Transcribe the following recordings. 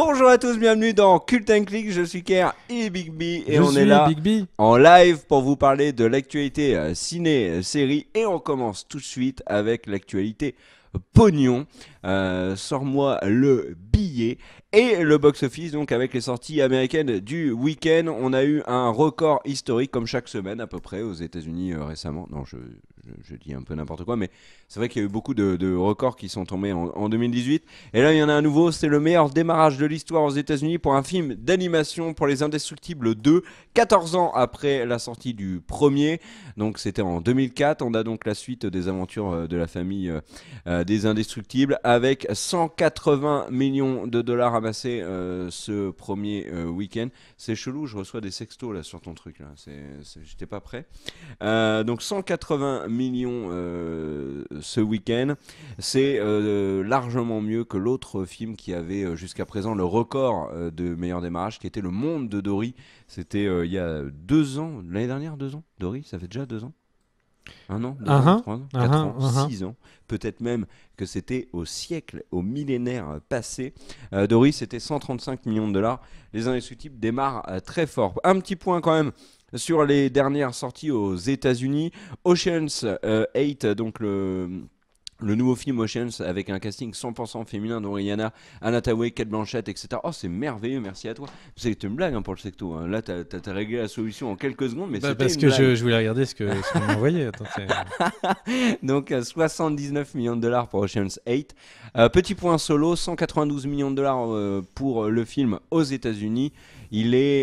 Bonjour à tous, bienvenue dans Cult & Click, je suis Kerr et Big B et Je on est suis là Big B. en live pour vous parler de l'actualité ciné-série et on commence tout de suite avec l'actualité pognon. Sors-moi le billet et le box-office, donc avec les sorties américaines du week-end. On a eu un record historique comme chaque semaine à peu près aux États-Unis récemment. Non, je dis un peu n'importe quoi, mais c'est vrai qu'il y a eu beaucoup de records qui sont tombés en 2018. Et là, il y en a un nouveau, c'est le meilleur démarrage de l'histoire aux États-Unis pour un film d'animation pour Les Indestructibles 2, 14 ans après la sortie du premier. Donc c'était en 2004. On a donc la suite des aventures de la famille des Indestructibles avec 180 millions de dollars amassés ce premier week-end. C'est chelou, je reçois des sextos là sur ton truc là. J'étais pas prêt. Donc 180 millions ce week-end, c'est largement mieux que l'autre film qui avait jusqu'à présent le record de meilleur démarrage, qui était Le Monde de Dory. C'était il y a 2 ans, l'année dernière, 2 ans. Dory, ça fait déjà 2 ans. 1 an, 2 ans, 3 ans, 4 ans, 6 ans. Peut-être même que c'était au siècle, au millénaire passé. Dory, c'était 135 millions de dollars. Les Indestructibles démarrent très fort. Un petit point quand même sur les dernières sorties aux États-Unis. Ocean's 8, donc le nouveau film Ocean's avec un casting 100% féminin dont Rihanna, Anna Hathaway, Cate Blanchett, etc. Oh, c'est merveilleux, merci à toi. C'est une blague pour le secto. Hein. Là, t'as réglé la solution en quelques secondes, mais c'était parce une que blague. je voulais regarder ce qu'on m'a envoyé. Attends, Donc 79 millions de dollars pour Ocean's 8. Petit point solo, 192 millions de dollars pour le film aux États-Unis.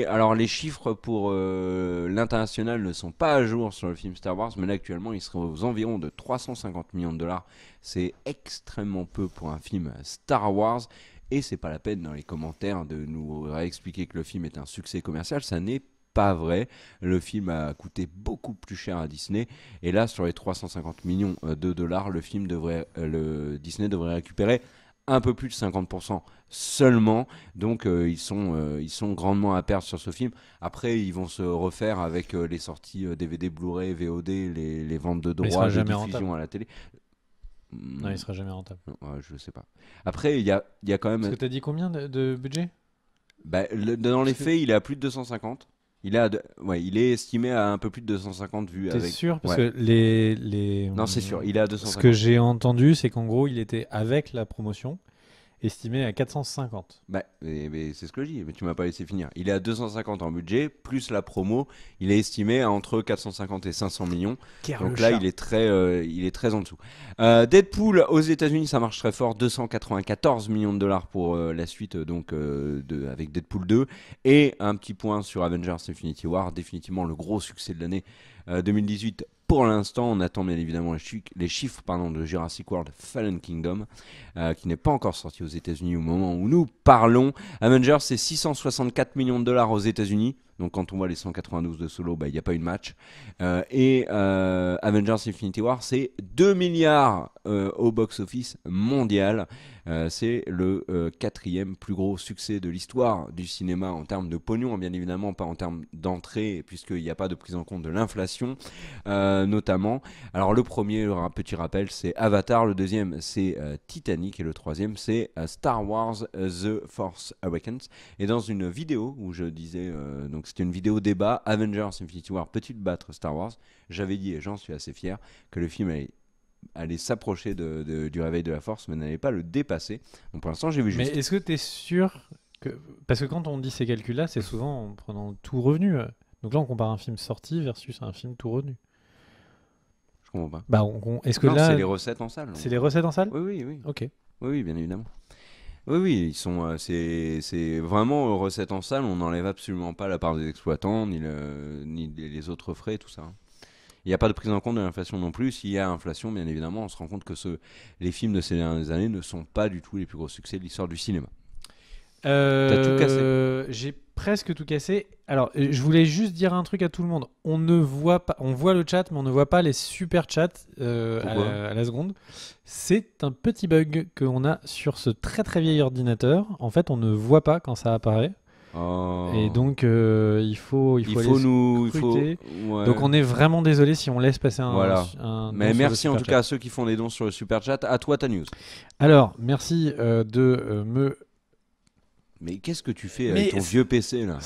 Alors les chiffres pour l'international ne sont pas à jour sur le film Star Wars, mais là actuellement il serait aux environs de 350 millions de dollars. C'est extrêmement peu pour un film Star Wars. Et c'est pas la peine dans les commentaires de nous réexpliquer que le film est un succès commercial. Ça n'est pas vrai. Le film a coûté beaucoup plus cher à Disney. Et là, sur les 350 millions de dollars, Disney devrait récupérer un peu plus de 50% seulement. Donc ils sont grandement à perdre sur ce film. Après, ils vont se refaire avec les sorties DVD, Blu-ray, VOD, les ventes de droits de diffusion à la télé. Non, il sera jamais rentable. Ouais, je sais pas. Après, il y a quand même... Parce que t'as dit combien de budget ? Dans les faits, il est à plus de 250. Il est estimé à un peu plus de 250 vues. T'es sûr ? Parce que Non, c'est sûr, il est à 250. Ce que j'ai entendu, c'est qu'en gros, il était avec la promotion estimé à 450. Mais c'est ce que je dis, mais tu m'as pas laissé finir. Il est à 250 en budget, plus la promo, il est estimé à entre 450 et 500 millions. Donc là, il est très en dessous. Deadpool aux États-Unis, ça marche très fort, 294 millions de dollars pour la suite avec Deadpool 2. Et un petit point sur Avengers Infinity War, définitivement le gros succès de l'année 2018. Pour l'instant, on attend bien évidemment les chiffres de Jurassic World Fallen Kingdom, qui n'est pas encore sorti aux États-Unis au moment où nous parlons. Avengers, c'est 664 millions de dollars aux États-Unis. Donc quand on voit les 192 de Solo, il n'y a pas une match. Et Avengers Infinity War, c'est 2 milliards au box-office mondial. C'est le 4e plus gros succès de l'histoire du cinéma en termes de pognon, bien évidemment, pas en termes d'entrée, puisqu'il n'y a pas de prise en compte de l'inflation, notamment. Alors le premier, un petit rappel, c'est Avatar, le deuxième, c'est Titanic, et le troisième, c'est Star Wars The Force Awakens. Et dans une vidéo où je disais, donc c'était une vidéo débat, Avengers Infinity War peut-il battre Star Wars ? J'avais dit, et j'en suis assez fier, que le film allait s'approcher du réveil de la force, mais n'allait pas le dépasser. Donc pour l'instant, j'ai vu juste. Mais est-ce que tu es sûr que... Parce que quand on dit ces calculs-là, c'est souvent en prenant tout revenu. Donc là, on compare un film sorti versus un film tout revenu. Je comprends pas. Est-ce que non, là... c'est les recettes en salle. C'est les recettes en salle ? Oui. Ok. Oui, bien évidemment. Oui, ils sont. C'est vraiment recettes en salle. On n'enlève absolument pas la part des exploitants, ni les autres frais, tout ça. Il n'y a pas de prise en compte de l'inflation non plus. S'il y a inflation, bien évidemment, on se rend compte que les films de ces dernières années ne sont pas du tout les plus gros succès de l'histoire du cinéma. T'as tout cassé. J'ai presque tout cassé. Alors, je voulais juste dire un truc à tout le monde. On ne voit pas, on voit le chat, mais on ne voit pas les super chats à la seconde. C'est un petit bug qu'on a sur ce très très vieil ordinateur. En fait, on ne voit pas quand ça apparaît. Oh. Et donc, il faut nous scruter. Ouais. Donc, on est vraiment désolé si on laisse passer un. Voilà. Mais merci en tout chat. cas à ceux qui font des dons sur le super chat. À toi ta news. Alors, merci de me Mais qu'est-ce que tu fais avec ton vieux PC là?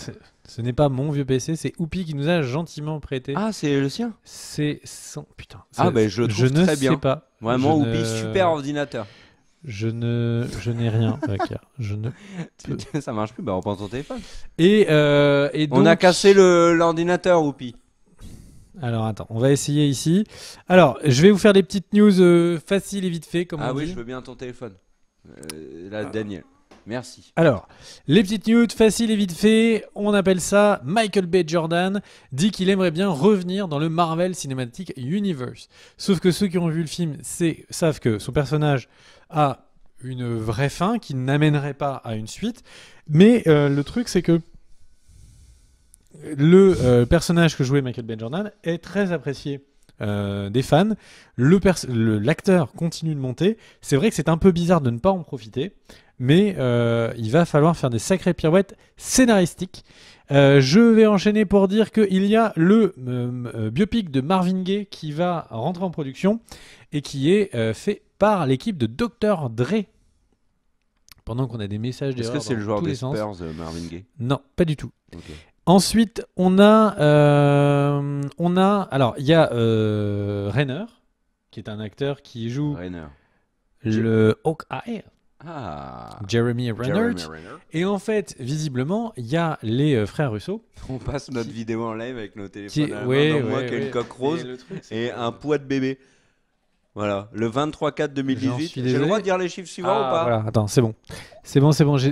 Ce n'est pas mon vieux PC, c'est Oupi qui nous a gentiment prêté. Ah, c'est le sien? C'est son... Putain. Ah, ben je trouve très bien. Je ne sais pas. Vraiment, Oupi, super ordinateur. Je n'ai rien, Bakar. Ça marche plus, bah reprends ton téléphone. Et donc... On a cassé l'ordinateur, Oupi. Alors attends, on va essayer ici. Alors, je vais vous faire des petites news faciles et vite fait, comme on dit. Ah oui, je veux bien ton téléphone. Là, Daniel. Merci. Alors, les petites news faciles et vite fait, on appelle ça Michael B. Jordan dit qu'il aimerait bien revenir dans le Marvel Cinematic Universe. Sauf que ceux qui ont vu le film savent que son personnage a une vraie fin qui n'amènerait pas à une suite. Mais le truc, c'est que le personnage que jouait Michael B. Jordan est très apprécié des fans. L'acteur continue de monter. C'est vrai que c'est un peu bizarre de ne pas en profiter, mais il va falloir faire des sacrées pirouettes scénaristiques. Je vais enchaîner pour dire qu'il y a le biopic de Marvin Gaye qui va rentrer en production et qui est fait par l'équipe de Dr. Dre. Pendant qu'on a des messages d'erreur. Est-ce que c'est le joueur des Spurs, Marvin Gaye? Non, pas du tout. Okay. Ensuite, on a, alors il y a Renner, qui est un acteur qui joue le Hawkeye. Jeremy Renner. Et en fait, visiblement, il y a les frères Russo. On passe notre vidéo en live avec nos téléphones à la main, moi qui ai une coque rose et un poids de bébé. Voilà, le 23/4/2018. J'ai le droit de dire les chiffres suivants ou pas? Voilà, attends, c'est bon.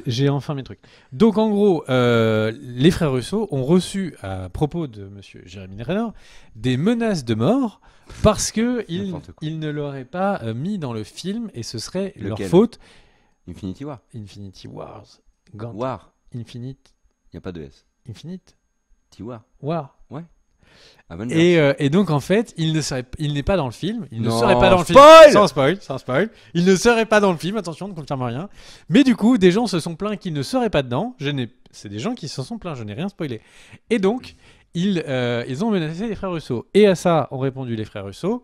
J'ai enfin mes trucs. Donc en gros, les frères Russo ont reçu, à propos de monsieur Jeremy Renner, des menaces de mort parce qu'ils ne l'auraient pas mis dans le film et ce serait leur faute. Infinity War. Infinity Wars. War. Infinite. Il n'y a pas de S. Infinite. T-War. War. Ouais. Et donc en fait, il n'est pas dans le film. Il ne serait pas dans le film. Sans spoil. Il ne serait pas dans le film. Attention, ne confirme rien. Mais du coup, des gens se sont plaints qu'il ne serait pas dedans. C'est des gens qui se sont plaints. Je n'ai rien spoilé. Et donc, ils ont menacé les frères Russo. Et à ça ont répondu les frères Russo.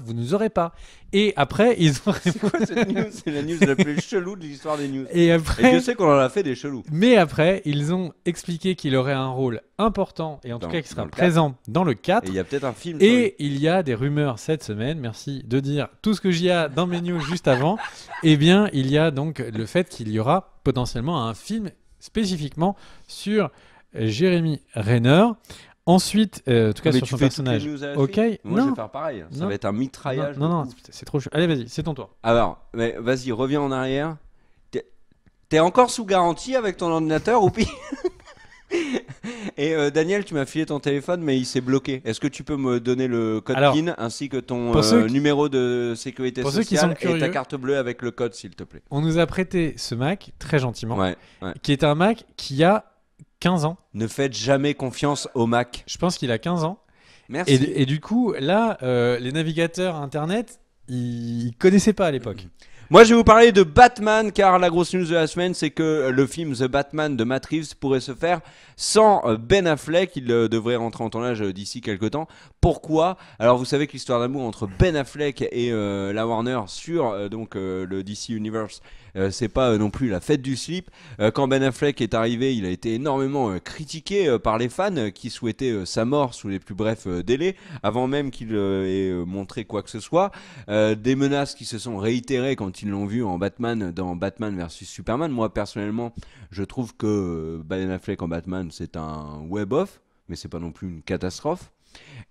Vous nous aurez pas. Et après, ils ont. C'est quoi cette news? C'est la news la plus chelou de l'histoire des news. Et après. Et je sais qu'on en a fait des chelous. Mais après, ils ont expliqué qu'il aurait un rôle important et en tout cas qu'il sera présent dans le 4. Et il y a peut-être un film. Et il y a des rumeurs cette semaine. Merci de dire tout ce que j'y ai dans mes news juste avant. Eh bien, il y a donc le fait qu'il y aura potentiellement un film spécifiquement sur Jeremy Renner. Ensuite, en tout cas sur son personnage. Ok. Moi, je vais faire pareil. Ça va être un mitraillage. Non, c'est trop chaud. Allez, vas-y, c'est ton tour. Alors, vas-y, reviens en arrière. T'es encore sous garantie avec ton ordinateur ou pire? Et Daniel, tu m'as filé ton téléphone, mais il s'est bloqué. Est-ce que tu peux me donner le code PIN ainsi que ton numéro de sécurité sociale et ta carte bleue avec le code, s'il te plaît? On nous a prêté ce Mac très gentiment, qui est un Mac qui a 15 ans. Ne faites jamais confiance au Mac. Je pense qu'il a 15 ans. Merci. Et du coup, là, les navigateurs Internet, ils connaissaient pas à l'époque. Moi, je vais vous parler de Batman, car la grosse news de la semaine, c'est que le film The Batman de Matt Reeves pourrait se faire sans Ben Affleck. Il devrait rentrer en tournage d'ici quelques temps. Pourquoi? Alors, vous savez que l'histoire d'amour entre Ben Affleck et la Warner sur le DC Universe, c'est pas non plus la fête du slip. Quand Ben Affleck est arrivé, il a été énormément critiqué par les fans qui souhaitaient sa mort sous les plus brefs délais, avant même qu'il ait montré quoi que ce soit. Des menaces qui se sont réitérées quand ils l'ont vu en Batman dans Batman vs Superman. Moi personnellement, je trouve que Ben Affleck en Batman c'est un web-off, mais c'est pas non plus une catastrophe.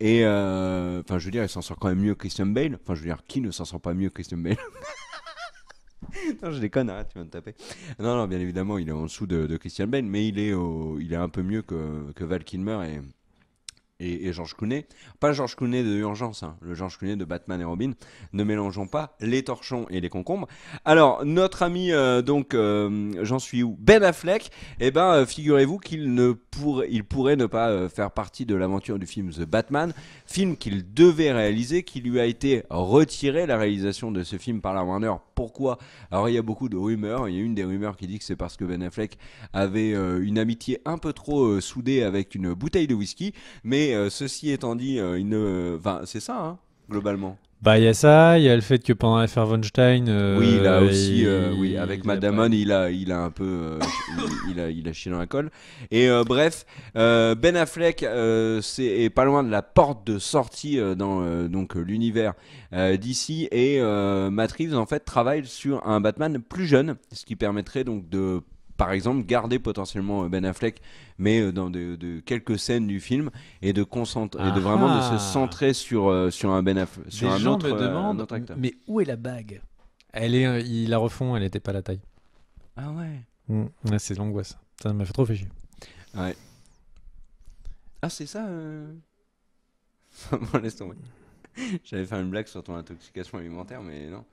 Et enfin, je veux dire, il s'en sort quand même mieux que Christian Bale. Enfin, je veux dire, qui ne s'en sort pas mieux que Christian Bale? Non, je déconne, arrête, tu vas me taper. Non, bien évidemment, il est en dessous de Christian Bale, mais il est un peu mieux que Val Kilmer et George Clooney. Pas George Clooney de Urgence, hein, le George Clooney de Batman et Robin. Ne mélangeons pas les torchons et les concombres. Alors, notre ami, j'en suis où? Ben Affleck, figurez-vous qu'il pourrait ne pas faire partie de l'aventure du film The Batman, film qu'il devait réaliser, qui lui a été retiré, la réalisation de ce film par la Warner. Pourquoi? Alors, il y a beaucoup de rumeurs. Il y a une des rumeurs qui dit que c'est parce que Ben Affleck avait une amitié un peu trop soudée avec une bouteille de whisky, mais ceci étant dit, c'est ça, hein. globalement. Bah, il y a ça, il y a le fait que pendant l'affaire Weinstein. Oui, là aussi, oui, avec il Matt Damon, il a un peu, il a chié dans la colle. Et bref, Ben Affleck est pas loin de la porte de sortie dans donc l'univers d'ici, et Matt Reeves en fait travaille sur un Batman plus jeune, ce qui permettrait donc de, par exemple, garder potentiellement Ben Affleck, mais dans de quelques scènes du film, et de concentrer, et de vraiment de se centrer sur un Ben Affleck, sur Des un gens autre, me demandent, un autre acteur. mais où est la bague? Ils la refont, elle était pas à la taille. Ah ouais. Ouais, c'est l'angoisse. Ça m'a fait trop fait chier. Ouais. Ah, c'est ça Bon, laisse tomber. J'allais faire une blague sur ton intoxication alimentaire, mais non.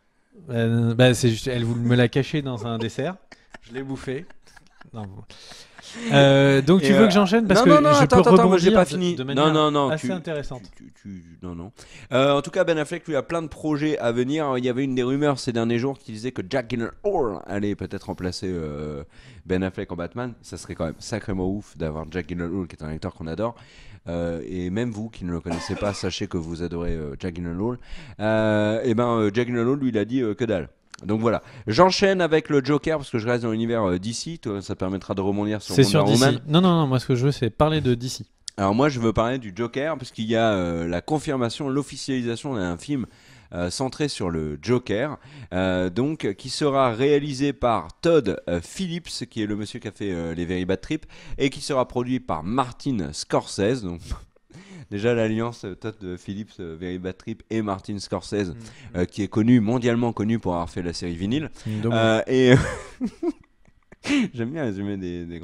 Bah, c'est juste, elle voulait me la cacher dans un dessert. Je l'ai bouffé. Non, bon. Donc tu veux que j'enchaîne parce que je peux rebondir moi j'ai pas fini. de manière Non, assez intéressante. Non. En tout cas, Ben Affleck lui a plein de projets à venir. Il y avait une des rumeurs ces derniers jours qui disait que Jack Gyllenhaal allait peut-être remplacer Ben Affleck en Batman. Ça serait quand même sacrément ouf d'avoir Jack Gyllenhaal, qui est un acteur qu'on adore. Et même vous qui ne le connaissez pas, sachez que vous adorez Jack Gyllenhaal. Jack Gyllenhaal lui il a dit que dalle. Donc voilà, j'enchaîne avec le Joker parce que je reste dans l'univers DC, toi, ça permettra de rebondir sur Wonder Woman. Non, moi ce que je veux c'est parler de DC. Alors moi je veux parler du Joker parce qu'il y a la confirmation, l'officialisation d'un film centré sur le Joker, donc qui sera réalisé par Todd Phillips, qui est le monsieur qui a fait les Very Bad Trip, et qui sera produit par Martin Scorsese. Donc déjà l'alliance Todd Phillips, Very Bad Trip et Martin Scorsese, qui est mondialement connu pour avoir fait la série Vinyl. Et j'aime bien résumer des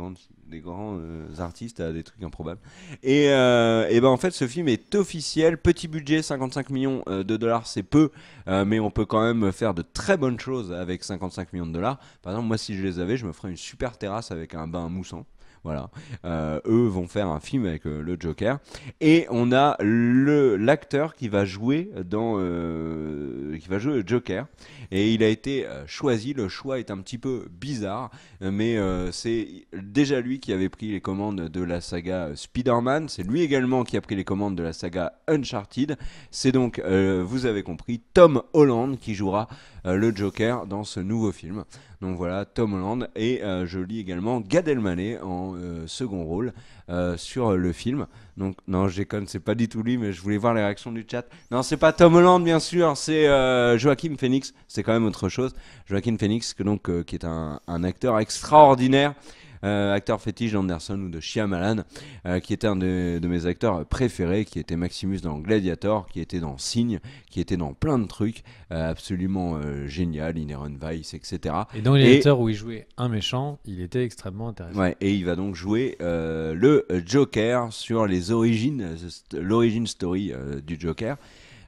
grands artistes à des trucs improbables. Et en fait, ce film est officiel. Petit budget, 55 millions de dollars, c'est peu, mais on peut quand même faire de très bonnes choses avec 55 millions de dollars. Par exemple, moi, si je les avais, je me ferais une super terrasse avec un bain moussant. Voilà, eux vont faire un film avec le Joker, et on a l'acteur qui va jouer le Joker, et il a été choisi. Le choix est un petit peu bizarre, mais c'est déjà lui qui avait pris les commandes de la saga Spider-Man. C'est lui également qui a pris les commandes de la saga Uncharted. C'est donc, vous avez compris, Tom Holland qui jouera le Joker dans ce nouveau film. Donc voilà, Tom Holland, et je lis également Gad Elmaleh en second rôle sur le film. Donc non, je déconne, c'est pas du tout lui, mais je voulais voir les réactions du chat. Non, c'est pas Tom Holland bien sûr, c'est Joaquin Phoenix, c'est quand même autre chose. Joaquin Phoenix, qui est un acteur extraordinaire. Acteur fétiche d'Anderson ou de Shyamalan, qui était un de mes acteurs préférés, qui était Maximus dans Gladiator, qui était dans Signe, qui était dans plein de trucs absolument génial, Inherent Vice, etc. Et dans Gladiator où il jouait un méchant, il était extrêmement intéressant. Ouais, et il va donc jouer le Joker sur l'origin story du Joker.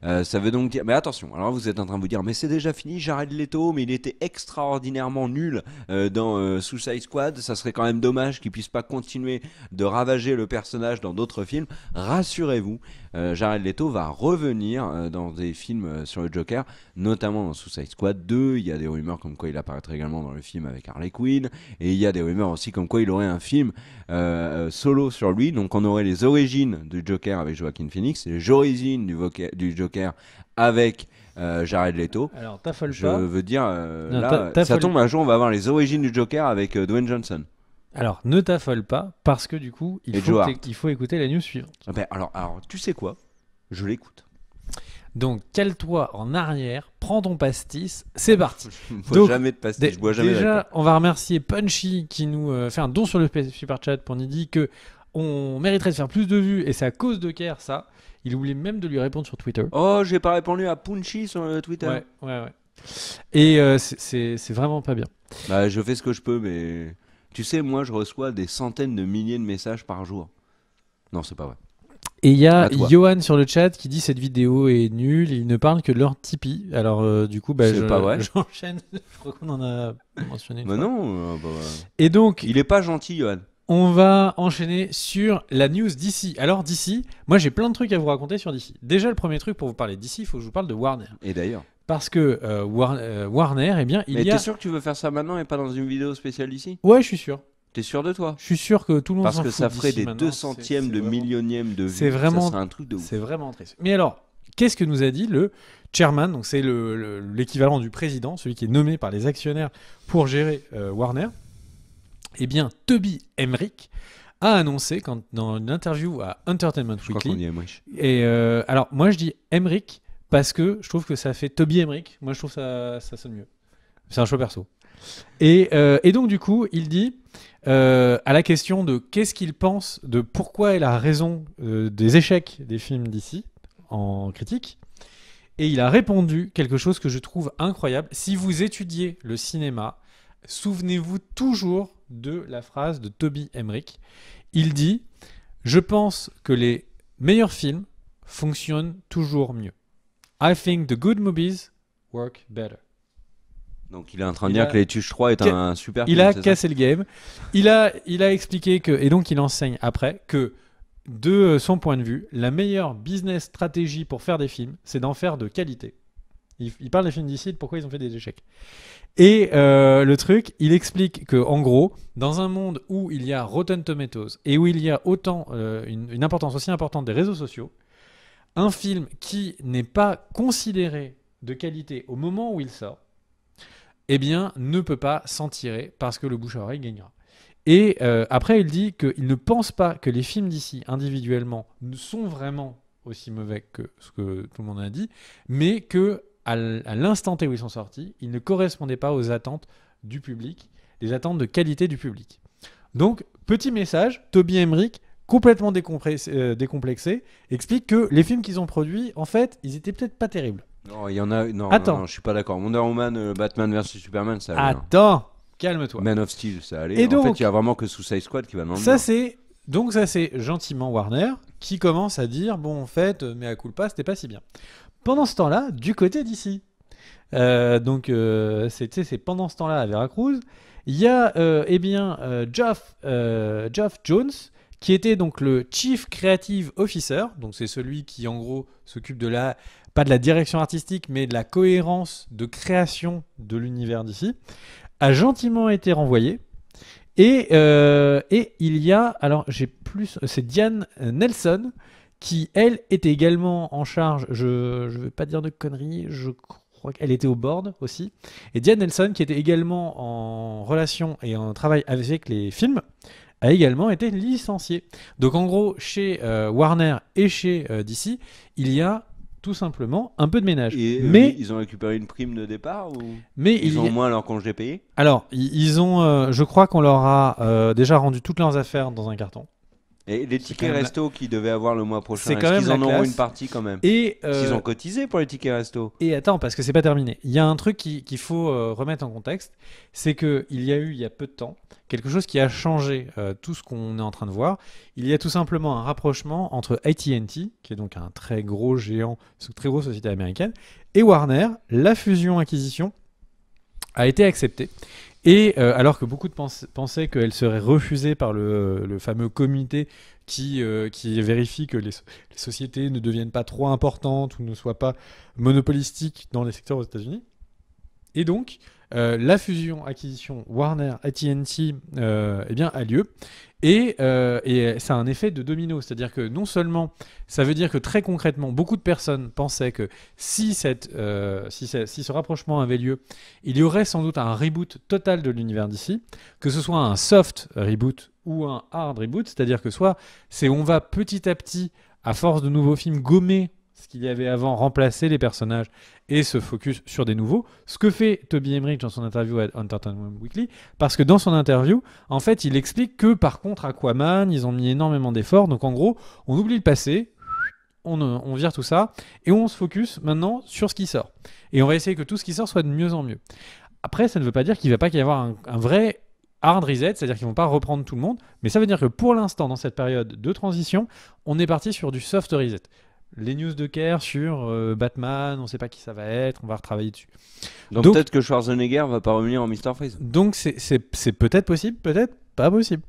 Ça veut donc dire, mais attention, alors vous êtes en train de vous dire, mais c'est déjà fini, Jared Leto, mais il était extraordinairement nul dans Suicide Squad, ça serait quand même dommage qu'il puisse pas continuer de ravager le personnage dans d'autres films. Rassurez-vous, Jared Leto va revenir dans des films sur le Joker, notamment dans Suicide Squad 2, il y a des rumeurs comme quoi il apparaîtrait également dans le film avec Harley Quinn, et il y a des rumeurs aussi comme quoi il aurait un film solo sur lui, donc on aurait les origines du Joker avec Joaquin Phoenix, les origines du Joker avec Jared Leto. Alors t'affole pas. Je veux dire, là, ça tombe un jour, on va avoir les origines du Joker avec Dwayne Johnson. Alors ne t'affole pas, parce que du coup, il faut écouter la news suivante. Alors, tu sais quoi ? Je l'écoute. Donc cale-toi en arrière, prends ton pastis, c'est parti. Jamais de pastis, je bois jamais d'alcool. Déjà, on va remercier Punchy qui nous fait un don sur le super chat pour nous dire que on mériterait de faire plus de vues, et c'est à cause de Kerr, ça. Il oublie même de lui répondre sur Twitter. Oh, j'ai pas répondu à Punchy sur Twitter. Ouais. Et c'est vraiment pas bien. Bah, je fais ce que je peux, mais tu sais, moi, je reçois des centaines de milliers de messages par jour. Non, c'est pas vrai. Et il y a Johan sur le chat qui dit cette vidéo est nulle, il ne parle que de leur Tipeee. Alors du coup, c'est pas vrai. J'enchaîne. Je crois qu'on en a mentionné une fois. Non. Et donc, il est pas gentil, Johan. On va enchaîner sur la news d'ici. Alors d'ici, moi j'ai plein de trucs à vous raconter sur d'ici. Déjà, le premier truc pour vous parler d'ici, il faut que je vous parle de Warner. Et d'ailleurs. Parce que Warner, eh bien, Mais t'es sûr que tu veux faire ça maintenant et pas dans une vidéo spéciale d'ici ? Ouais, je suis sûr. T'es sûr de toi ? Je suis sûr que tout le monde parce s'en que fout ça ferait d'ici des maintenant. 200e de millionième de vues. C'est vraiment, ça serait un truc de ouf. C'est vraiment triste. Mais alors, qu'est-ce que nous a dit le chairman, donc c'est l'équivalent du président, celui qui est nommé par les actionnaires pour gérer Warner. Eh bien, Toby Emmerich a annoncé dans une interview à Entertainment Weekly. Je crois qu'on dit Emmerich. Et alors, moi, je dis Emmerich parce que je trouve que ça fait Toby Emmerich. Moi, je trouve ça sonne mieux. C'est un choix perso. Et donc, du coup, il dit à la question de qu'est-ce qu'il pense de pourquoi il a raison des échecs des films d'ici en critique. Et il a répondu quelque chose que je trouve incroyable. Si vous étudiez le cinéma, souvenez-vous toujours de la phrase de Toby Emmerich. Il dit « Je pense que les meilleurs films fonctionnent toujours mieux. I think the good movies work better. » Donc il est en train de dire que Les Tuches 3 est un super film. Il a cassé le game. Il a expliqué que, et donc il enseigne après, que de son point de vue, la meilleure business stratégie pour faire des films, c'est d'en faire de qualité. Il parle des films d'ici, de pourquoi ils ont fait des échecs. Et le truc, il explique que, en gros, dans un monde où il y a Rotten Tomatoes et où il y a autant une importance aussi importante des réseaux sociaux, un film qui n'est pas considéré de qualité au moment où il sort, eh bien, ne peut pas s'en tirer parce que le bouche à oreille gagnera. Et après, il dit qu'il ne pense pas que les films d'ici, individuellement, ne sont vraiment aussi mauvais que ce que tout le monde a dit, mais que à l'instant T où ils sont sortis, ils ne correspondaient pas aux attentes du public, les attentes de qualité du public. Donc, petit message, Toby Emmerich, complètement décomplexé, explique que les films qu'ils ont produits, en fait, ils étaient peut-être pas terribles. Non, il y en a. Non, Attends. non, je suis pas d'accord. Wonder Woman, Batman vs Superman, ça allait. Attends, calme-toi. Man of Steel, ça allait. Et donc, en fait, il y a vraiment que Suicide Squad qui va dans le ça mur. Donc ça c'est gentiment Warner qui commence à dire bon en fait mais à culpa c'était pas si bien. Pendant ce temps-là du côté d'ici c'est pendant ce temps-là à Veracruz il y a Geoff Jones qui était donc le Chief Creative Officer, donc c'est celui qui en gros s'occupe pas de la direction artistique mais de la cohérence de création de l'univers d'ici, a gentiment été renvoyé. Et il y a, alors c'est Diane Nelson qui, elle, était également en charge, je ne veux pas dire de conneries, je crois qu'elle était au board aussi. Et Diane Nelson, qui était également en relation et en travail avec les films, a également été licenciée. Donc en gros, chez Warner et chez DC, il y a tout simplement un peu de ménage. Mais ils ont récupéré une prime de départ ou ils ont moins leur congé payé? Alors, ils ont, je crois qu'on leur a déjà rendu toutes leurs affaires dans un carton. Et les tickets resto qu'ils devaient avoir le mois prochain, est-ce qu'ils en auront une partie quand même? Et ils ont cotisé pour les tickets resto. Et attends, parce que c'est pas terminé. Il y a un truc qu'il faut remettre en contexte, c'est qu'il y a eu, il y a peu de temps, quelque chose qui a changé tout ce qu'on est en train de voir. Il y a tout simplement un rapprochement entre AT&T, qui est donc un très gros géant, une très grosse société américaine, et Warner. La fusion-acquisition a été acceptée. Et alors que beaucoup pensaient qu'elle serait refusée par le fameux comité qui vérifie que les sociétés ne deviennent pas trop importantes ou ne soient pas monopolistiques dans les secteurs aux États-Unis. Et donc, la fusion-acquisition Warner-AT&T a lieu. Et ça a un effet de domino. C'est-à-dire que non seulement, ça veut dire que très concrètement, beaucoup de personnes pensaient que si ce rapprochement avait lieu, il y aurait sans doute un reboot total de l'univers d'ici, que ce soit un soft reboot ou un hard reboot. C'est-à-dire que soit on va petit à petit, à force de nouveaux films, gommer ce qu'il y avait avant, remplacer les personnages et se focus sur des nouveaux. Ce que fait Toby Emmerich dans son interview à Entertainment Weekly, parce que dans son interview, en fait, il explique que par contre, Aquaman, ils ont mis énormément d'efforts. Donc en gros, on oublie le passé, on vire tout ça, et on se focus maintenant sur ce qui sort. Et on va essayer que tout ce qui sort soit de mieux en mieux. Après, ça ne veut pas dire qu'il ne va pas y avoir un vrai hard reset, c'est-à-dire qu'ils ne vont pas reprendre tout le monde, mais ça veut dire que pour l'instant, dans cette période de transition, on est parti sur du soft reset. Les news de Kerr sur Batman, on ne sait pas qui ça va être, on va retravailler dessus. Donc peut-être que Schwarzenegger va pas revenir en Mr. Freeze. Donc c'est peut-être possible, peut-être pas possible.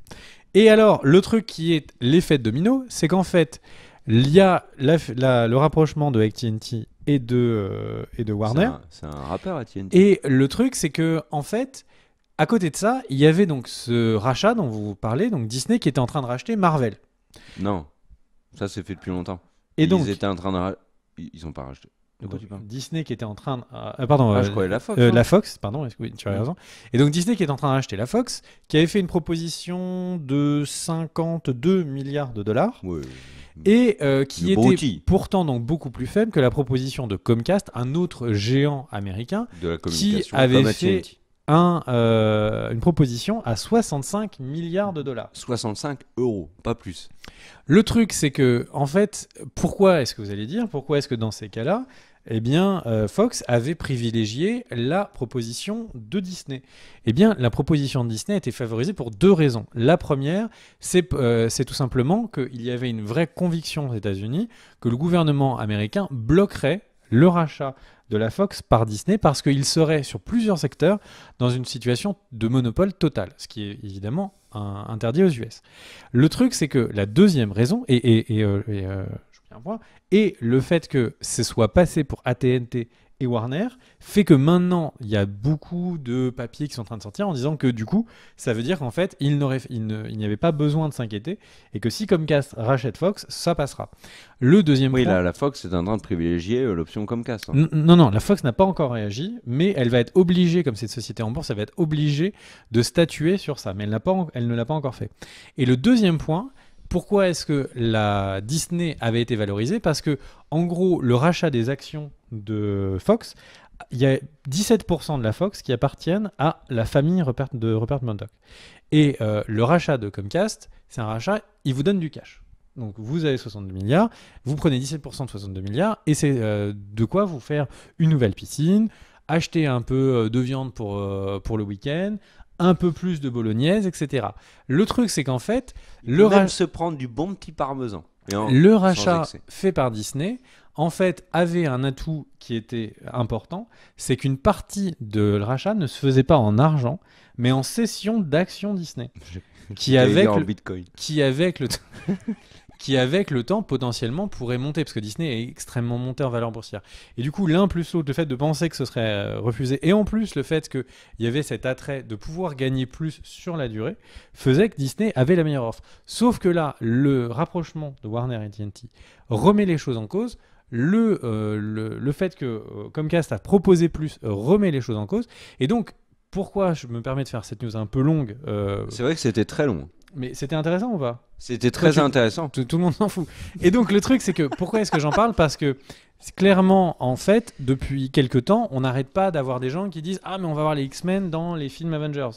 Et alors, le truc qui est l'effet de domino, c'est qu'en fait, il y a le rapprochement de AT&T et de Warner. C'est un rappeur, AT&T. Et le truc, c'est que en fait, à côté de ça, il y avait donc ce rachat dont vous parlez, donc Disney qui était en train de racheter Marvel. Non, ça c'est fait depuis longtemps. Et donc, Ils ont pas racheté. De quoi tu parles? Disney qui était en train de... pardon, je croyais la Fox. la Fox, pardon, oui, tu as raison. Et donc Disney qui est en train de racheter la Fox, qui avait fait une proposition de 52 milliards de dollars. Ouais. Et qui était broutilles. pourtant donc beaucoup plus faible que la proposition de Comcast, un autre géant américain, de la qui avait fait une proposition à 65 milliards de dollars. 65 €, pas plus. Le truc, c'est que, en fait, pourquoi est-ce que vous allez dire, pourquoi est-ce que dans ces cas-là, eh bien, Fox avait privilégié la proposition de Disney. Eh bien, la proposition de Disney était favorisée pour 2 raisons. La première, c'est tout simplement qu'il y avait une vraie conviction aux États-Unis que le gouvernement américain bloquerait le rachat de la Fox par Disney parce qu'il serait sur plusieurs secteurs dans une situation de monopole total, ce qui est évidemment interdit aux US. Le truc, c'est que la deuxième raison, et le fait que ce soit passé pour AT&T et Warner fait que maintenant il y a beaucoup de papiers qui sont en train de sortir en disant que du coup ça veut dire qu'en fait il n'y avait pas besoin de s'inquiéter et que si Comcast rachète Fox, ça passera. Le deuxième point... la Fox est en train de privilégier l'option Comcast. Non, la Fox n'a pas encore réagi, mais elle va être obligée, comme c'est une société en bourse, elle va être obligée de statuer sur ça, mais elle ne l'a pas encore fait. Et le deuxième point, pourquoi est-ce que la Disney avait été valorisée? Parce que, en gros, le rachat des actions de Fox, il y a 17% de la Fox qui appartiennent à la famille de Rupert Murdoch. Et le rachat de Comcast, c'est un rachat, il vous donne du cash. Donc vous avez 62 milliards, vous prenez 17% de 62 milliards, et c'est de quoi vous faire une nouvelle piscine, acheter un peu de viande pour le week-end, un peu plus de bolognaise, etc. Le truc, c'est qu'en fait... Même se prendre du bon petit parmesan. Le rachat fait par Disney, en fait, avait un atout qui était important, c'est qu'une partie de le rachat ne se faisait pas en argent, mais en cession d'actions Disney. Qui avec le temps potentiellement pourrait monter parce que Disney est extrêmement monté en valeur boursière et du coup l'un plus l'autre, le fait de penser que ce serait refusé et en plus le fait qu'il y avait cet attrait de pouvoir gagner plus sur la durée faisait que Disney avait la meilleure offre, sauf que là le rapprochement de Warner et AT&T remet les choses en cause. Le fait que Comcast a proposé plus remet les choses en cause et donc pourquoi je me permets de faire cette news un peu longue C'est vrai que c'était très long. Mais c'était intéressant ou pas? C'était très intéressant. Tout le monde s'en fout. Et donc le truc, c'est que pourquoi est-ce que j'en parle? Parce que clairement, en fait, depuis quelques temps, on n'arrête pas d'avoir des gens qui disent « Ah, mais on va voir les X-Men dans les films Avengers.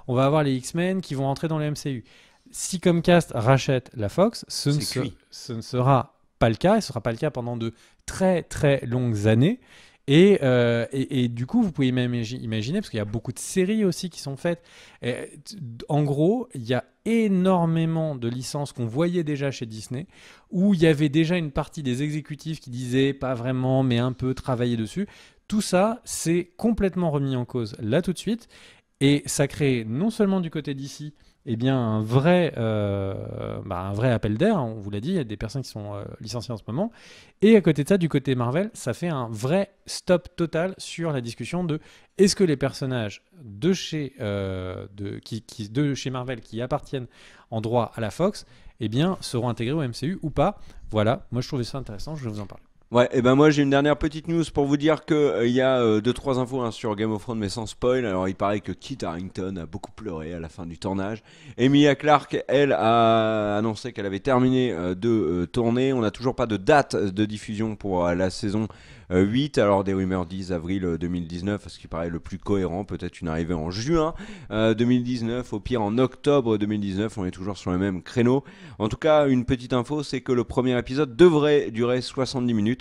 On va avoir les X-Men qui vont entrer dans le MCU. » Si Comcast rachète la Fox, ce ne sera pas le cas. Et ce ne sera pas le cas pendant de très très longues années. Et du coup, vous pouvez même imaginer, parce qu'il y a beaucoup de séries aussi qui sont faites. En gros, il y a énormément de licences qu'on voyait déjà chez Disney, où il y avait déjà une partie des exécutifs qui disaient pas vraiment, mais un peu travailler dessus. Tout ça, c'est complètement remis en cause là tout de suite. Et ça crée non seulement du côté d'ici, un vrai appel d'air, on vous l'a dit, il y a des personnes qui sont licenciées en ce moment. Et à côté de ça, du côté Marvel, ça fait un vrai stop total sur la discussion de est-ce que les personnages de chez Marvel qui appartiennent en droit à la Fox seront intégrés au MCU ou pas. Voilà, moi je trouvais ça intéressant, je vais vous en parler. Ouais, et ben moi j'ai une dernière petite news pour vous dire que il y a 2-3 infos sur Game of Thrones mais sans spoil. Alors il paraît que Kit Harington a beaucoup pleuré à la fin du tournage. Emilia Clarke, elle, a annoncé qu'elle avait terminé de tourner. On n'a toujours pas de date de diffusion pour la saison 8. Alors des rumeurs disent avril 2019, ce qui paraît le plus cohérent. Peut-être une arrivée en juin 2019, au pire en octobre 2019. On est toujours sur le même créneau. En tout cas, une petite info, c'est que le premier épisode devrait durer 70 minutes.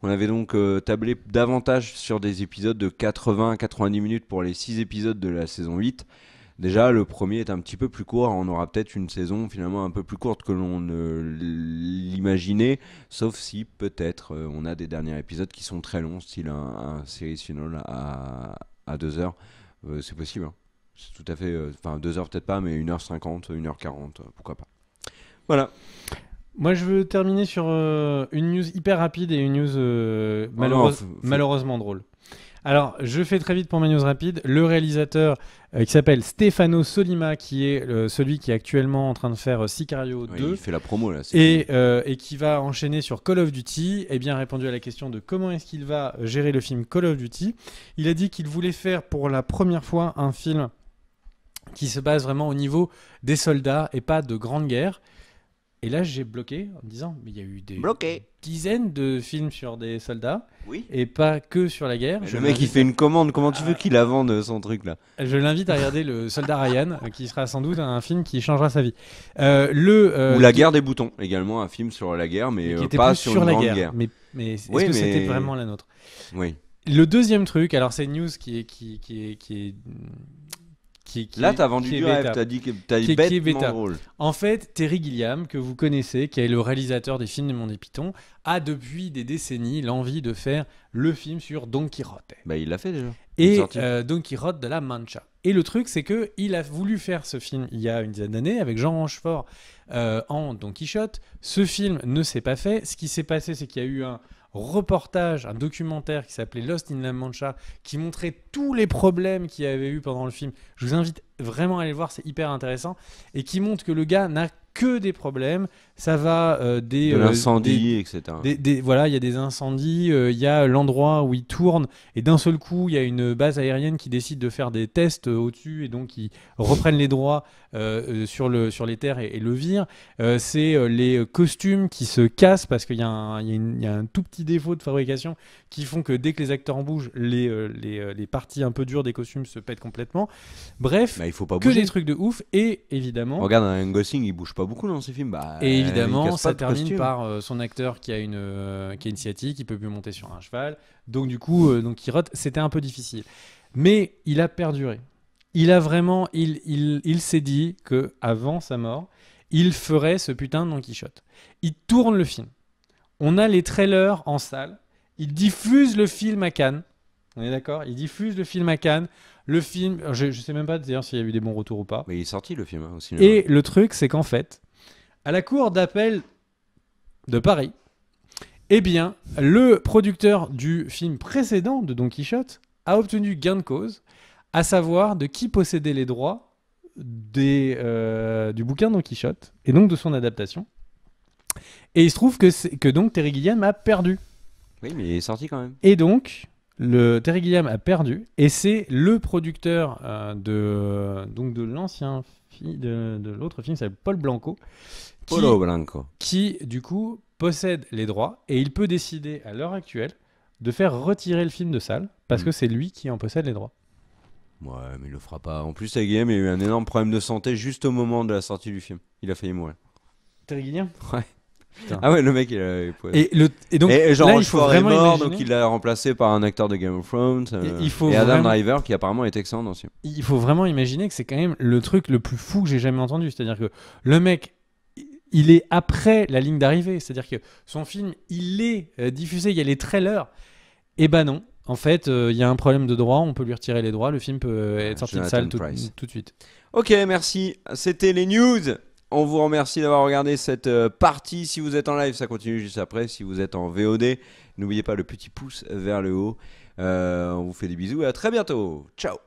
On avait donc tablé davantage sur des épisodes de 80 à 90 minutes pour les 6 épisodes de la saison 8. Déjà, le premier est un petit peu plus court. On aura peut-être une saison finalement un peu plus courte que l'on ne l'imaginait. Sauf si peut-être on a des derniers épisodes qui sont très longs, style un series final à 2 heures. C'est possible. Hein. C'est tout à fait... 2 heures peut-être pas, mais 1h50, 1h40, pourquoi pas. Voilà. Moi, je veux terminer sur une news hyper rapide et une news malheureusement drôle. Alors, je fais très vite pour ma news rapide. Le réalisateur qui s'appelle Stefano Sollima, qui est celui qui est actuellement en train de faire Sicario 2. Il fait la promo là. Et qui va enchaîner sur Call of Duty, et bien répondu à la question de comment est-ce qu'il va gérer le film Call of Duty. Il a dit qu'il voulait faire pour la première fois un film qui se base vraiment au niveau des soldats et pas de grande guerre. Et là, j'ai bloqué en me disant, mais il y a eu des dizaines de films sur des soldats, et pas que sur la guerre. Le mec, il fait une commande. Comment tu veux qu'il la vende, son truc là? Je l'invite à regarder Le Soldat Ryan, qui sera sans doute un film qui changera sa vie. Ou La guerre des boutons, également un film sur la guerre, mais qui était pas plus sur sur une la grande guerre. guerre. Mais est-ce que c'était vraiment la nôtre? Oui. Le deuxième truc, alors c'est une news qui est là, t'as vendu du rêve, t'as dit que t'as dit bêtement drôle. En fait, Terry Gilliam, que vous connaissez, qui est le réalisateur des films des Monty Python, a depuis des décennies l'envie de faire le film sur Don Quichotte. Bah, il l'a fait déjà. Et Don Quichotte de la Mancha. Et le truc, c'est que il a voulu faire ce film il y a une dizaine d'années avec Jean Rochefort en Don Quichotte. Ce film ne s'est pas fait. Ce qui s'est passé, c'est qu'il y a eu un reportage, un documentaire qui s'appelait Lost in La Mancha, qui montrait tous les problèmes qu'il y avait eu pendant le film. Je vous invite vraiment à aller le voir, c'est hyper intéressant, et qui montre que le gars n'a que des problèmes. Ça va de l'incendie, etc. Voilà, il y a des incendies, il y a l'endroit où il tourne, et d'un seul coup, il y a une base aérienne qui décide de faire des tests au-dessus, et donc ils reprennent les droits sur les terres et le virent. C'est les costumes qui se cassent parce qu'il y a un tout petit défaut de fabrication qui font que dès que les acteurs bougent, les parties un peu dures des costumes se pètent complètement. Bref, il faut pas que bouger. des trucs de ouf, et évidemment... Regarde, un Gosling, il bouge pas beaucoup dans ses films. Et évidemment, ça termine par son acteur qui a une sciatique, qui peut plus monter sur un cheval. Donc du coup, Don Quichotte, c'était un peu difficile. Mais il a perduré. Il a vraiment, il s'est dit que avant sa mort, il ferait ce putain de Don Quichotte. Il tourne le film. On a les trailers en salle. Il diffuse le film à Cannes. On est d'accord? Il diffuse le film à Cannes. Le film, je sais même pas d'ailleurs s'il y a eu des bons retours ou pas. Mais il est sorti le film au cinéma. Et le truc, c'est qu'en fait, à la cour d'appel de Paris, eh bien, le producteur du film précédent de Don Quichotte a obtenu gain de cause, à savoir de qui possédait les droits du bouquin Don Quichotte, et donc de son adaptation. Et il se trouve que donc Terry Gilliam a perdu. Oui, mais il est sorti quand même. Et donc, Terry Gilliam a perdu, et c'est le producteur de l'ancien de l'autre film, c'est Paul Blanco, qui du coup possède les droits, et il peut décider à l'heure actuelle de faire retirer le film de salle parce que c'est lui qui en possède les droits. Ouais, mais il le fera pas. En plus, Gilliam, il a eu un énorme problème de santé juste au moment de la sortie du film. Il a failli mourir. Terry Gilliam? Ouais. Putain. Ah ouais, le mec, il a... Et donc, Jean là, Rochefort est mort, donc il l'a remplacé par un acteur de Game of Thrones. Et Adam Driver, qui apparemment est excellent dans ce film. Il faut vraiment imaginer que c'est quand même le truc le plus fou que j'ai jamais entendu. C'est-à-dire que le mec, il est après la ligne d'arrivée. C'est-à-dire que son film, il est diffusé, il y a les trailers. Et ben non. En fait, il y a un problème de droit, on peut lui retirer les droits, le film peut être sorti de salle tout de suite. Ok, merci. C'était les news. On vous remercie d'avoir regardé cette partie. Si vous êtes en live, ça continue juste après. Si vous êtes en VOD, n'oubliez pas le petit pouce vers le haut. On vous fait des bisous et à très bientôt. Ciao.